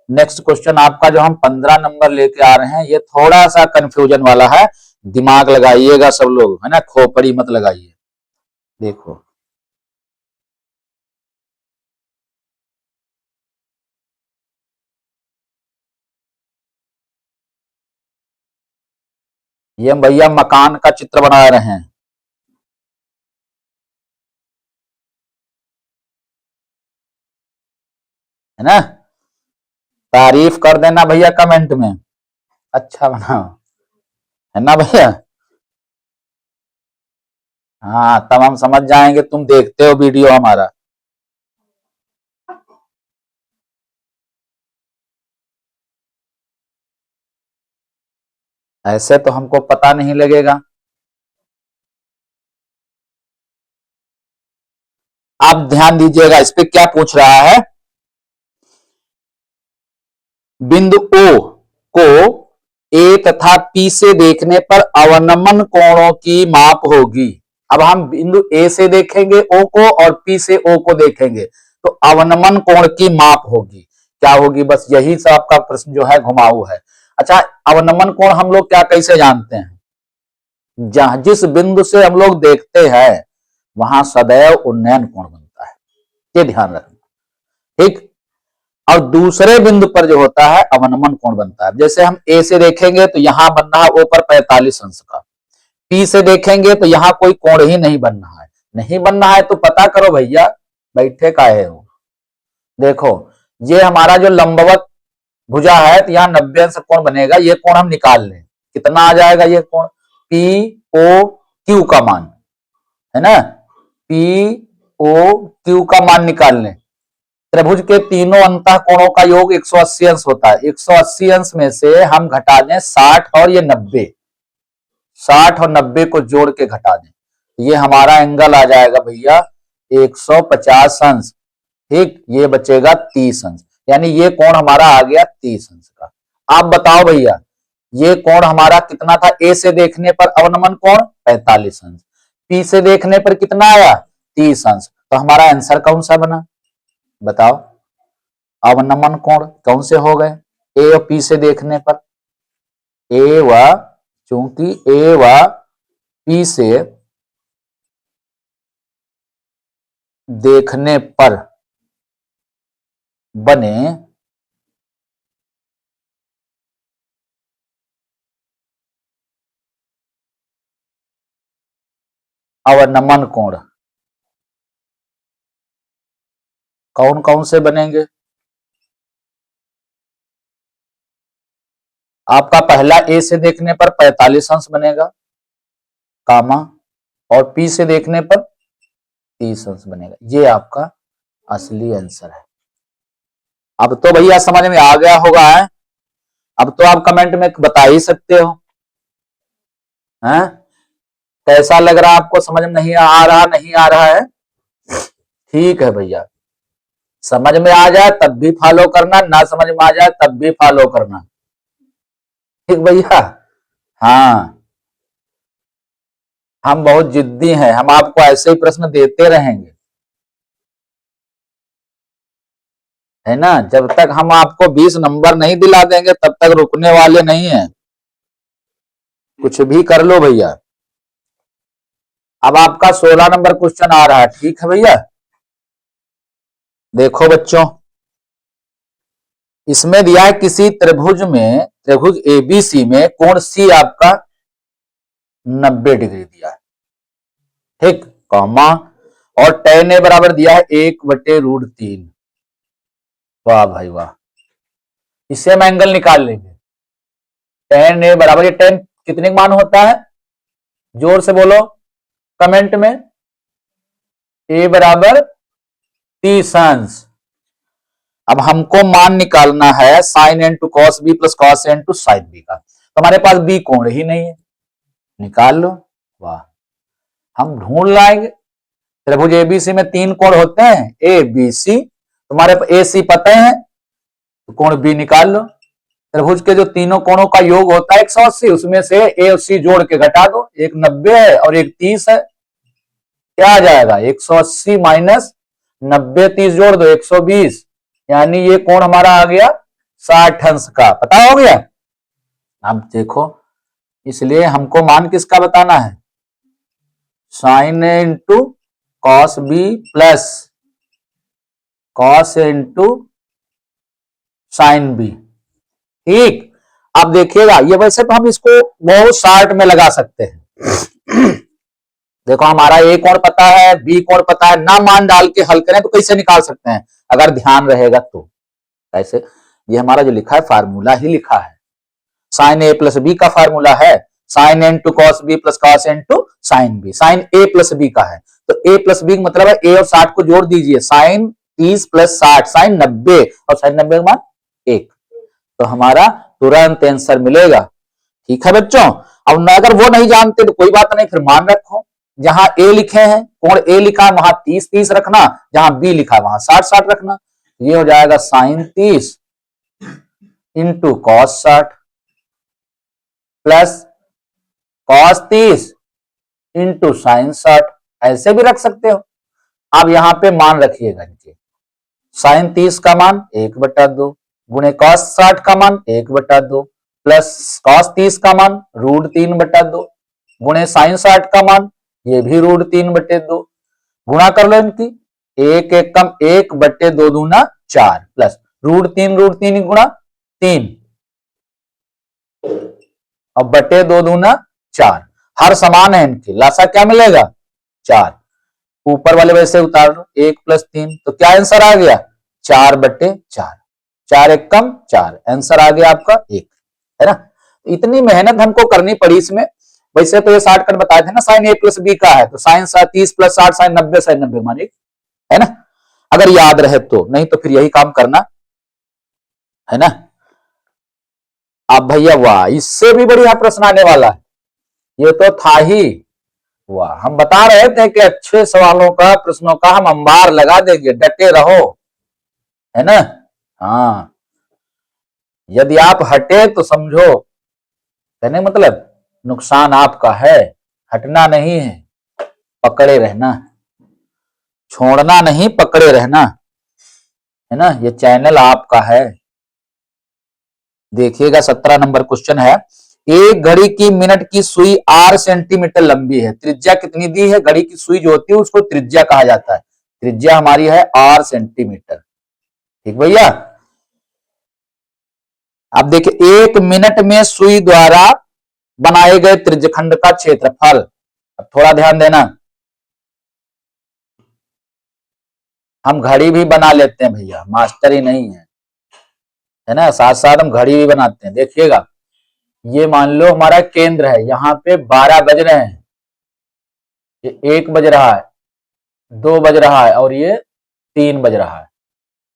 नेक्स्ट क्वेश्चन आपका जो हम 15 नंबर लेके आ रहे हैं, ये थोड़ा सा कंफ्यूजन वाला है, दिमाग लगाइएगा सब लोग, है ना, खोपड़ी मत लगाइए। देखो ये हम भैया मकान का चित्र बना रहे हैं, है ना, तारीफ कर देना भैया कमेंट में, अच्छा बनाओ, है ना भैया, हाँ तब हम समझ जाएंगे तुम देखते हो वीडियो हमारा। ऐसे तो हमको पता नहीं लगेगा। आप ध्यान दीजिएगा इस पे क्या पूछ रहा है, बिंदु O को A तथा P से देखने पर अवनमन कोणों की माप होगी। अब हम बिंदु A से देखेंगे O को और P से O को देखेंगे तो अवनमन कोण की माप होगी। क्या होगी? बस यही से आपका प्रश्न जो है घुमाऊ है। अच्छा, अवनमन कोण हम लोग क्या कैसे जानते हैं? जहां जिस बिंदु से हम लोग देखते हैं वहां सदैव उन्नयन कोण बनता है, ये ध्यान रखना। ठीक। और दूसरे बिंदु पर जो होता है अवनमन कोण बनता है। जैसे हम ए से देखेंगे तो यहां बनना है ओ पर 45 अंश का, पी से देखेंगे तो यहां कोई कोण ही नहीं बन रहा है। नहीं बनना है तो पता करो भैया, बैठे काहे हो। देखो, ये हमारा जो लंबवत भुजा है तो यहाँ 90 अंश कोण बनेगा, ये कोण हम निकाल लें। कितना आ जाएगा ये कोण? पी ओ क्यू का मान है ना, पी ओ क्यू का मान निकाल लें। त्रिभुज के तीनों अंतः कोणों का योग 180 अंश होता है। 180 अंश में से हम घटा दें 60 और ये 90, 60 और 90 को जोड़ के घटा दें, ये हमारा एंगल आ जाएगा भैया 150 अंश। ठीक, ये बचेगा 30 अंश, यानी ये कोण हमारा आ गया 30 अंश का। आप बताओ भैया, ये कोण हमारा कितना था? ए से देखने पर अवनमन कोण 45 अंश, पी से देखने पर कितना आया? 30 अंश। तो हमारा आंसर कौन सा बना? बताओ, अवनमन कोण कौन से हो गए? ए और पी से देखने पर, ए व चूंकि ए व पी से देखने पर बने अवनमन कोण कौन कौन से बनेंगे? आपका पहला ए से देखने पर 45 अंश बनेगा कामा, और पी से देखने पर 30 अंश बनेगा। ये आपका असली आंसर है। अब तो भैया समझ में आ गया होगा है? अब तो आप कमेंट में बता ही सकते हो हैं? कैसा लग रहा है आपको? समझ में नहीं आ रहा? नहीं आ रहा है? ठीक है भैया, समझ में आ जाए तब भी फॉलो करना, ना समझ में आ जाए तब भी फॉलो करना। ठीक भैया? हाँ, हम बहुत जिद्दी हैं, हम आपको ऐसे ही प्रश्न देते रहेंगे, है ना। जब तक हम आपको 20 नंबर नहीं दिला देंगे तब तक रुकने वाले नहीं हैं। कुछ भी कर लो भैया। अब आपका 16 नंबर क्वेश्चन आ रहा है। ठीक है भैया, देखो बच्चों, इसमें दिया है किसी त्रिभुज में, त्रिभुज एबीसी में कोण सी आपका 90 डिग्री दिया है। ठीक, कॉमा, और tan ए बराबर दिया है 1/√3। वाह भाई वाह, इससे हम एंगल निकाल लेंगे। tan ए बराबर, ये tan कितने मान होता है? जोर से बोलो कमेंट में। ए बराबर 30 अंश। अब हमको मान निकालना है sine into cos B plus cos into sine B का, तो हमारे पास बी कोण ही नहीं है, निकाल लो। वाह, हम ढूंढ लाएंगे। त्रिभुज एबीसी में 3 कोण होते हैं, ए बी सी, तुम्हारे ए सी पता है तो कोण बी निकाल लो। त्रिभुज के जो तीनों कोणों का योग होता है 180, उसमें से ए और सी जोड़ के घटा दो, एक 90 है और एक 30 है। क्या आ जाएगा? 180 माइनस 90, 30 जोड़ दो 120, यानी ये कोण हमारा आ गया 60 अंश का। पता हो गया? अब देखो, इसलिए हमको मान किसका बताना है? Sine A into cos B plus cos A into sine B. ठीक, अब देखिएगा, ये वैसे तो हम इसको बहुत शार्ट में लगा सकते हैं। देखो, हमारा ए कोण पता है, बी कोण पता है, ना मान डाल के हल करें तो कैसे निकाल सकते हैं अगर ध्यान रहेगा तो? कैसे? ये हमारा जो लिखा है फार्मूला ही लिखा है, साइन ए प्लस बी का फार्मूला है, sine into cos B plus cos into sine B. Sine A plus B का है तो ए प्लस बी मतलब है ए और 60 को जोड़ दीजिए, साइन 30 प्लस 60 साइन 90, और साइन 90 का मान 1, तो हमारा तुरंत आंसर मिलेगा। ठीक है बच्चों, अब अगर वो नहीं जानते तो कोई बात नहीं, फिर मान रखो। जहां ए लिखे हैं, कोण ए लिखा है वहां 30 30 रखना, जहां बी लिखा है वहां 60 60 रखना। ये हो जाएगा sine 30 into cos 60 plus cos 30 into sine 60, ऐसे भी रख सकते हो। अब यहां पे मान रखिएगा इनके, साइन 30 का मान 1/2 गुणे कॉस 60 का मान 1/2 प्लस कॉस 30 का मान √3/2 गुणे साइन 60 का मान ये भी √3/2, गुणा कर लो इनकी, एक एक कम 1/2 दूना 4 प्लस √3 गुणा 3 और बटे 2 दूना 4, हर समान है इनकी, लासा क्या मिलेगा 4, ऊपर वाले वैसे उतार लो 1 + 3, तो क्या आंसर आ गया 4/4, 4 एक कम 4, आंसर आ गया आपका 1, है ना। इतनी मेहनत हमको करनी पड़ी इसमें। वैसे तो ये शॉर्टकट बताए थे ना, साइन A + B का है तो साइन 30 + 60 साइन 90 साइन 90 मानिए, है ना, अगर याद रहे तो, नहीं तो फिर यही काम करना, है ना। अब भैया वाह, इससे भी बढ़िया प्रश्न आने वाला है, ये तो था ही, वाह, हम बता रहे थे कि अच्छे सवालों का, प्रश्नों का हम अंबार लगा देंगे, डटे रहो, है ना। हाँ, यदि आप हटे तो समझो, कहने मतलब नुकसान आपका है, हटना नहीं है, पकड़े रहना, छोड़ना नहीं, पकड़े रहना, है ना, ये चैनल आपका है। देखिएगा 17 नंबर क्वेश्चन है, एक घड़ी की मिनट की सुई 8 सेंटीमीटर लंबी है, त्रिज्या कितनी दी है, घड़ी की सुई जो होती है उसको त्रिज्या कहा जाता है, त्रिज्या हमारी है 8 सेंटीमीटर, ठीक भैया। अब देखिए, एक मिनट में सुई द्वारा बनाए गए त्रिज्यखंड का क्षेत्रफल, अब थोड़ा ध्यान देना, हम घड़ी भी बना लेते हैं भैया, मास्टर ही नहीं है ना, साथ साथ हम घड़ी भी बनाते हैं। देखिएगा, ये मान लो हमारा केंद्र है, यहाँ पे 12 बज रहे हैं, ये 1 बज रहा है, 2 बज रहा है और ये 3 बज रहा है,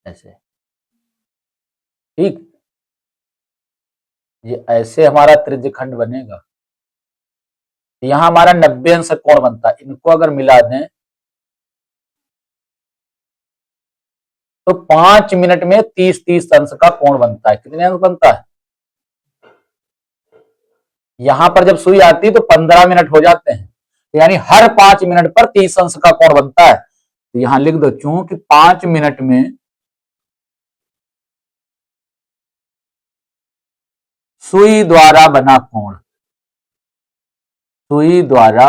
ऐसे, ठीक, ये ऐसे हमारा त्रिज्यखंड बनेगा। यहाँ हमारा 90 अंश कोण बनता है, इनको अगर मिला दें तो 5 मिनट में 30-30 अंश का कोण बनता है, कितने अंश बनता है, यहां पर जब सुई आती है तो 15 मिनट हो जाते हैं, यानी हर 5 मिनट पर 30 अंश का कोण बनता है, तो यहां लिख दो, चूंकि 5 मिनट में सुई द्वारा बना कोण, सुई द्वारा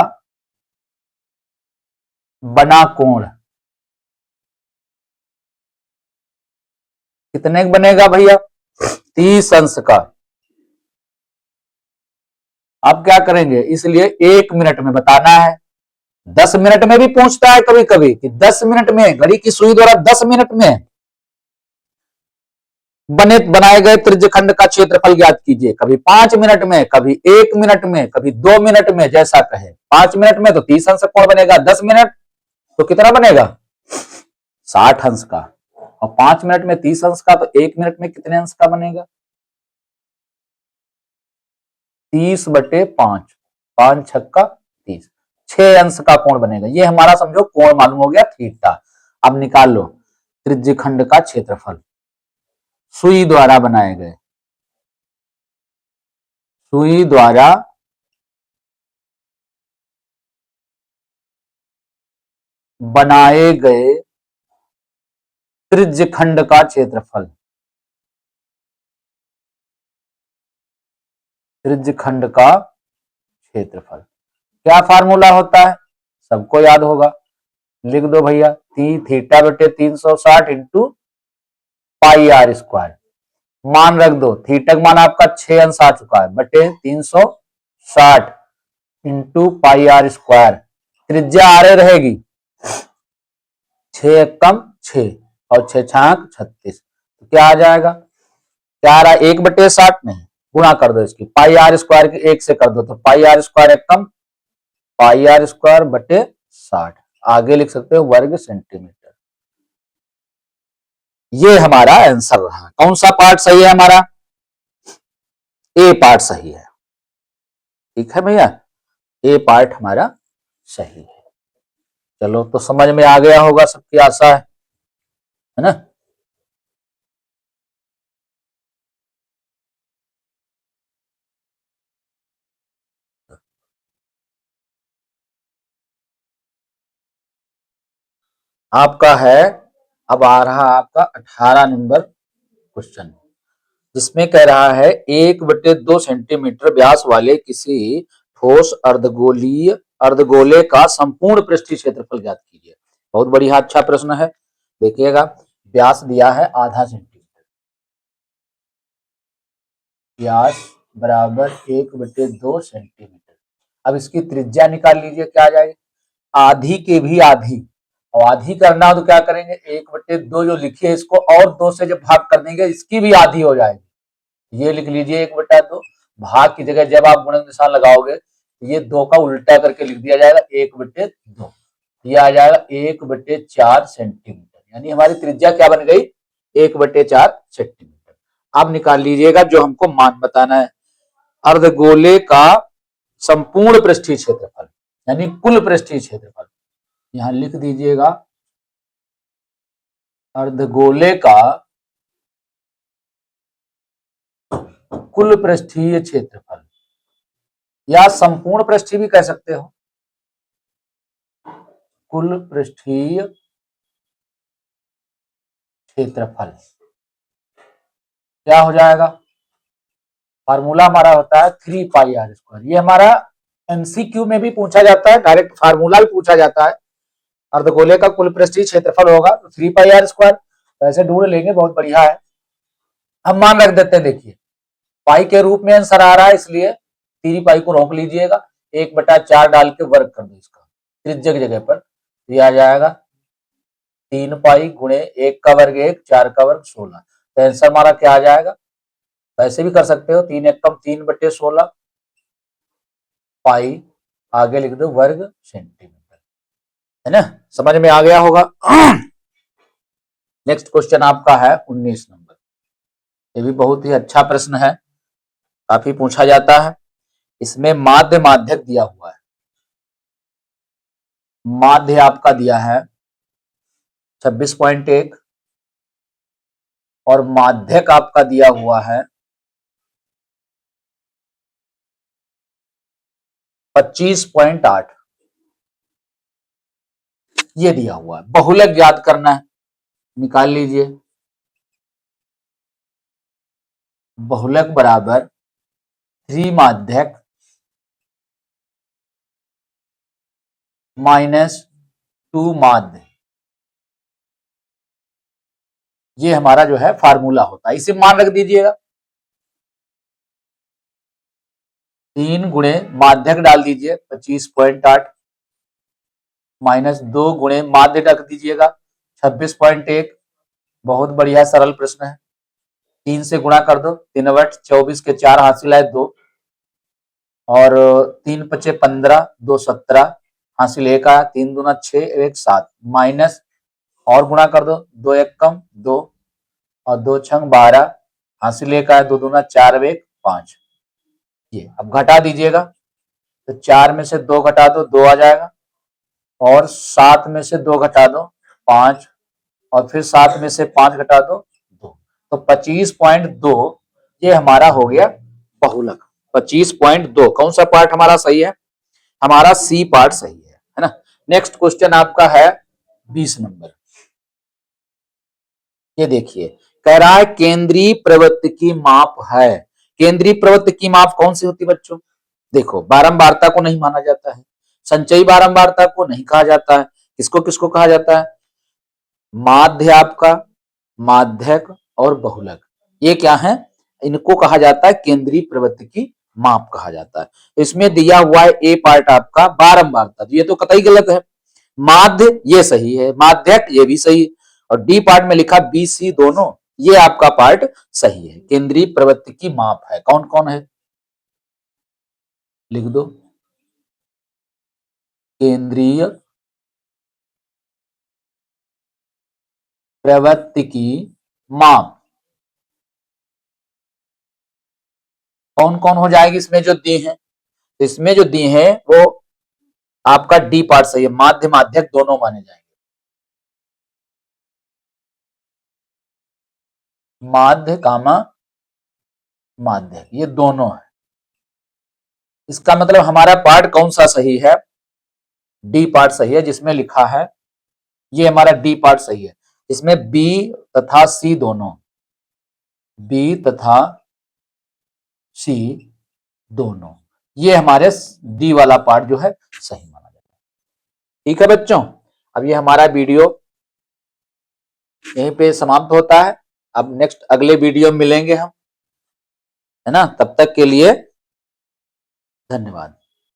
बना कोण कितने बनेगा भैया 30 अंश का। अब क्या करेंगे, इसलिए 1 मिनट में बताना है, 10 मिनट में भी पूछता है कभी कभी कि 10 मिनट में, घड़ी की सुई द्वारा 10 मिनट में बनाए गए त्रिज्यखंड का क्षेत्रफल ज्ञात कीजिए, कभी 5 मिनट में, कभी 1 मिनट में, कभी 2 मिनट में, जैसा कहे। 5 मिनट में तो 30 अंश कोण बनेगा, 10 मिनट तो कितना बनेगा 60 अंश का, और 5 मिनट में 30 अंश का, तो 1 मिनट में कितने अंश का बनेगा 30/5, 5 छक्का 30, 6 अंश का कोण बनेगा। ये हमारा समझो कोण मालूम हो गया थीटा। अब निकाल लो त्रिज्यखंड का क्षेत्रफल, सुई द्वारा बनाए गए, सुई द्वारा बनाए गए त्रिज्यखंड का क्षेत्रफल, त्रिज्यखंड का क्षेत्रफल क्या फार्मूला होता है, सबको याद होगा, लिख दो भैया, θ/360 इंटू πr², मान रख दो, थीटा का मान आपका 6 अंश आ चुका है, बटे 360 इंटू πr², त्रिज्या आरे रहेगी, 6 कम 6 और 6 छाक 36, तो क्या आ जाएगा, क्या आ रहा है 1/60, नहीं, गुणा कर दो इसकी, πr² की 1 से कर दो, तो πr² एक कम πr² बटे 60, आगे लिख सकते हो वर्ग सेंटीमीटर। ये हमारा आंसर रहा। कौन सा पार्ट सही है हमारा, ए पार्ट सही है, ठीक है भैया, ए पार्ट हमारा सही है। चलो, तो समझ में आ गया होगा, सबकी आशा है ना। आपका है, अब आ रहा आपका 18 नंबर क्वेश्चन, जिसमें कह रहा है 1/2 सेंटीमीटर व्यास वाले किसी ठोस अर्धगोले का संपूर्ण पृष्ठीय क्षेत्रफल ज्ञात कीजिए। बहुत बढ़िया, अच्छा प्रश्न है। देखिएगा, व्यास दिया है आधा सेंटीमीटर, व्यास बराबर 1/2 सेंटीमीटर। अब इसकी त्रिज्या निकाल लीजिए, क्या आ जाएगी, आधी के भी आधी। और आधी करना हो तो क्या करेंगे, 1/2 जो लिखिए इसको और 2 से जब भाग कर देंगे इसकी भी आधी हो जाएगी। ये लिख लीजिए 1/2, भाग की जगह जब आप गुणन निशान लगाओगे तो ये 2 का उल्टा करके लिख दिया जाएगा 1/2। ये आ जाएगा 1/4 सेंटीमीटर, यानी हमारी त्रिज्या क्या बन गई, 1/4 सेंटीमीटर। अब निकाल लीजिएगा जो हमको मान बताना है, अर्धगोले का संपूर्ण पृष्ठीय क्षेत्रफल, यानी कुल पृष्ठीय क्षेत्रफल। यहां लिख दीजिएगा अर्धगोले का कुल पृष्ठीय क्षेत्रफल, या संपूर्ण पृष्ठीय भी कह सकते हो, कुल पृष्ठीय क्षेत्रफल क्या हो जाएगा, फार्मूला हमारा होता है 3πr²। ये हमारा एमसीक्यू में भी पूछा जाता है, डायरेक्ट फार्मूला भी पूछा जाता है। अर्धगोले का कुल पृष्ठीय क्षेत्रफल होगा तो 3πr², तो ऐसे ढूंढ लेंगे, बहुत बढ़िया है। हम मान रख देते हैं, देखिए पाई के रूप में आंसर आ रहा है, इसलिए 3 पाई को रोक लीजिएगा, 1/4 डाल के वर्ग कर दो इसका त्रिज्या की जगह पर, ये आ जाएगा 3 पाई गुणे 1 का वर्ग 1, 4 का वर्ग 16। तो आंसर हमारा क्या आ जाएगा, ऐसे भी कर सकते हो, 3 एकम 3/16 पाई, आगे लिख दो वर्ग सेंटीमीटर, है ना, समझ में आ गया होगा। नेक्स्ट क्वेश्चन आपका है 19 नंबर, ये भी बहुत ही अच्छा प्रश्न है, काफी पूछा जाता है। इसमें माध्य माध्यक दिया हुआ है, माध्य आपका दिया है 26.1 और माध्यक आपका दिया हुआ है 25.8, ये दिया हुआ है। बहुलक ज्ञात करना है, निकाल लीजिए, बहुलक बराबर 3 माध्यक -2 माध्य, ये हमारा जो है फार्मूला होता है, इसे मान रख दीजिएगा। 3 गुणे माध्यक डाल दीजिए 25.8 -2 गुणे माध्य रख दीजिएगा 26.1। बहुत बढ़िया सरल प्रश्न है, 3 से गुणा कर दो, 3/24 के 4 हासिल है 2, और 3×5 = 15, 2 17 हासिल 1 आया, 3 दूना 6, 1 7, माइनस और गुणा कर दो, 2 एकम 2 और 2 छंग 12 हासिल 1 आया, 2 दूना 4, 1 5। ये अब घटा दीजिएगा, तो 4 में से 2 घटा दो 2 आ जाएगा, और 7 में से 2 घटा दो 5, और फिर 7 में से 5 घटा दो 2, तो 25.2 ये हमारा हो गया बहुलक। 25.2 कौन सा पार्ट हमारा सही है, हमारा सी पार्ट सही है ना। नेक्स्ट क्वेश्चन आपका है 20 नंबर, ये देखिए, कह रहा है केंद्रीय प्रवृत्ति की माप है। केंद्रीय प्रवृत्ति की माप कौन सी होती है बच्चों, देखो बारंबारता को नहीं माना जाता है, संचयी बारंबारता को नहीं कहा जाता है, किसको किसको कहा जाता है, माध्य आपका, माध्यक और बहुलक, ये क्या है, इनको कहा जाता है केंद्रीय प्रवृत्ति की माप कहा जाता है। तो इसमें दिया हुआ है ए पार्ट आपका बारंबारता, तो ये तो कतई गलत है, माध्य ये सही है, माध्यक ये भी सही है, और डी पार्ट में लिखा बी सी दोनों, ये आपका पार्ट सही है। केंद्रीय प्रवृत्ति की माप है, कौन कौन है, लिख दो, केंद्रीय प्रवृत्ति की माप कौन कौन हो जाएगी, इसमें जो दी है, इसमें जो दी है वो आपका डी पार्ट सही है, माध्य माध्यक दोनों माने जाएंगे, माध्य कामा माध्यक ये दोनों है। इसका मतलब हमारा पार्ट कौन सा सही है, डी पार्ट सही है, जिसमें लिखा है ये हमारा डी पार्ट सही है। इसमें बी तथा सी दोनों, बी तथा सी दोनों, ये हमारे डी वाला पार्ट जो है सही माना जाता है। ठीक है बच्चों, अब ये हमारा वीडियो यहीं पे समाप्त होता है। अब नेक्स्ट अगले वीडियो में मिलेंगे हम, है ना। तब तक के लिए धन्यवाद।